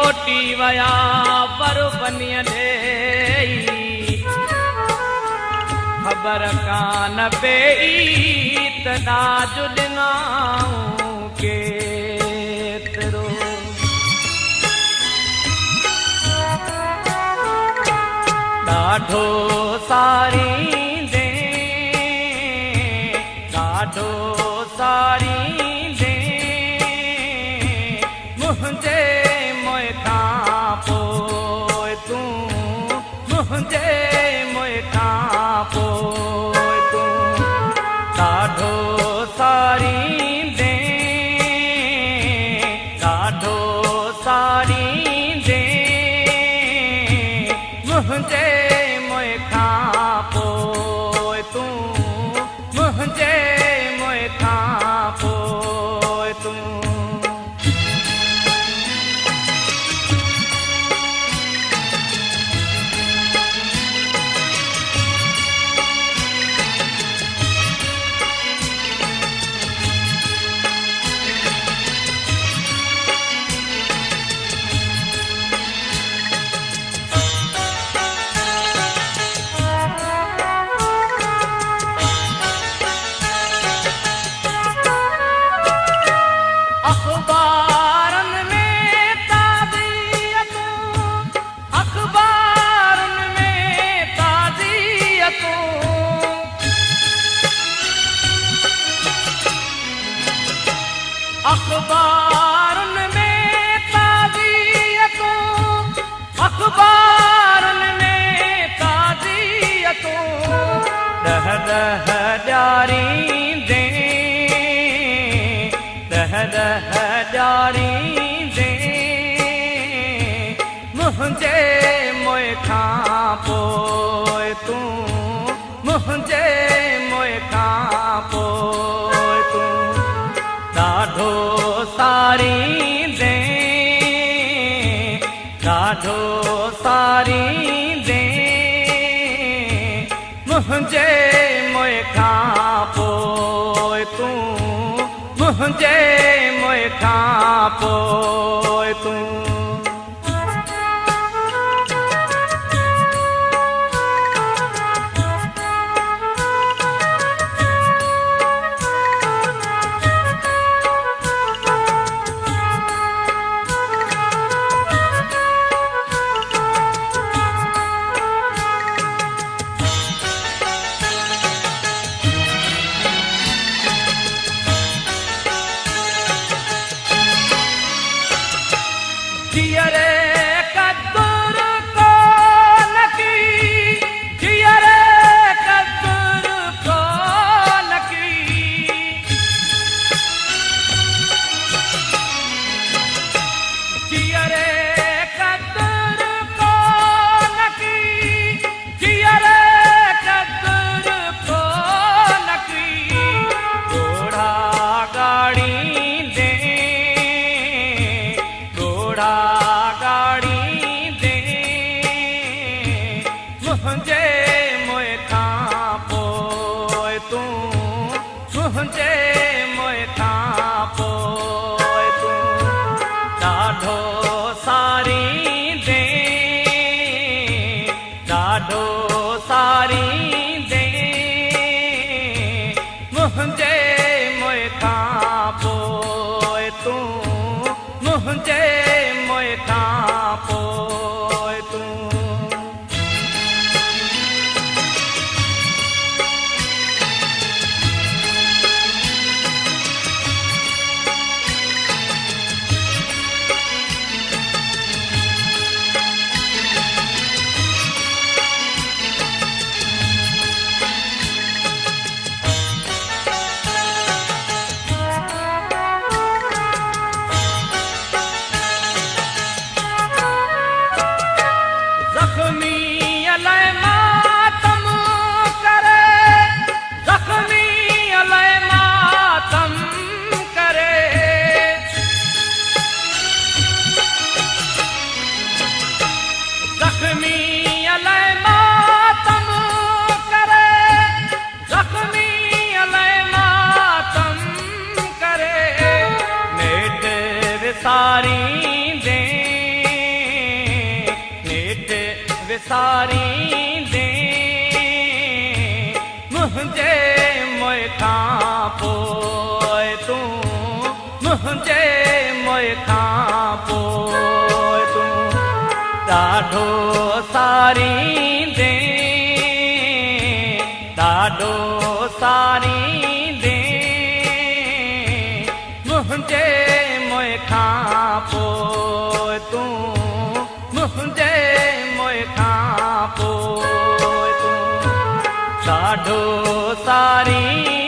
मोटी वया पर बनिया दे खबर कान पई तदा जुड़नाऊं केतरो ॾाढो सारी दे ॾाढो सारी दे मुंहिंजे मुंह खां पोइ तूं मुंहिंजे मुंह खां पोइ तूं ॾाढो सारी दे ॾाढो सारी दे मुंहिंजे मुंह खां पोइ तूं मुंहिंजे मुंह खां पोइ तूं अखबारन में ताज़ियतूं अखबारन में ताज़ियतूं ॾह ॾह ॾियारी दे ॾह ॾह ॾियारी दे मुंहिंजे मुंह खां पोइ तूं मुंहिंजे मुंह खां पोइ तूं ॾाढो सारी दे ॾाढो सारी दे मुंहिंजे मुंह खां पोइ तूं मुंहिंजे मुंह खां पोइ तूं सारी दे मुझे मोए खां पोइ तूं मुझे मोए खां पोइ तूं ॾाढो सारी दे ॾाढो सारी दे मुझे मोए खां पोइ तूं मुझे मोए खां पोइ तूं ॾाढो सारी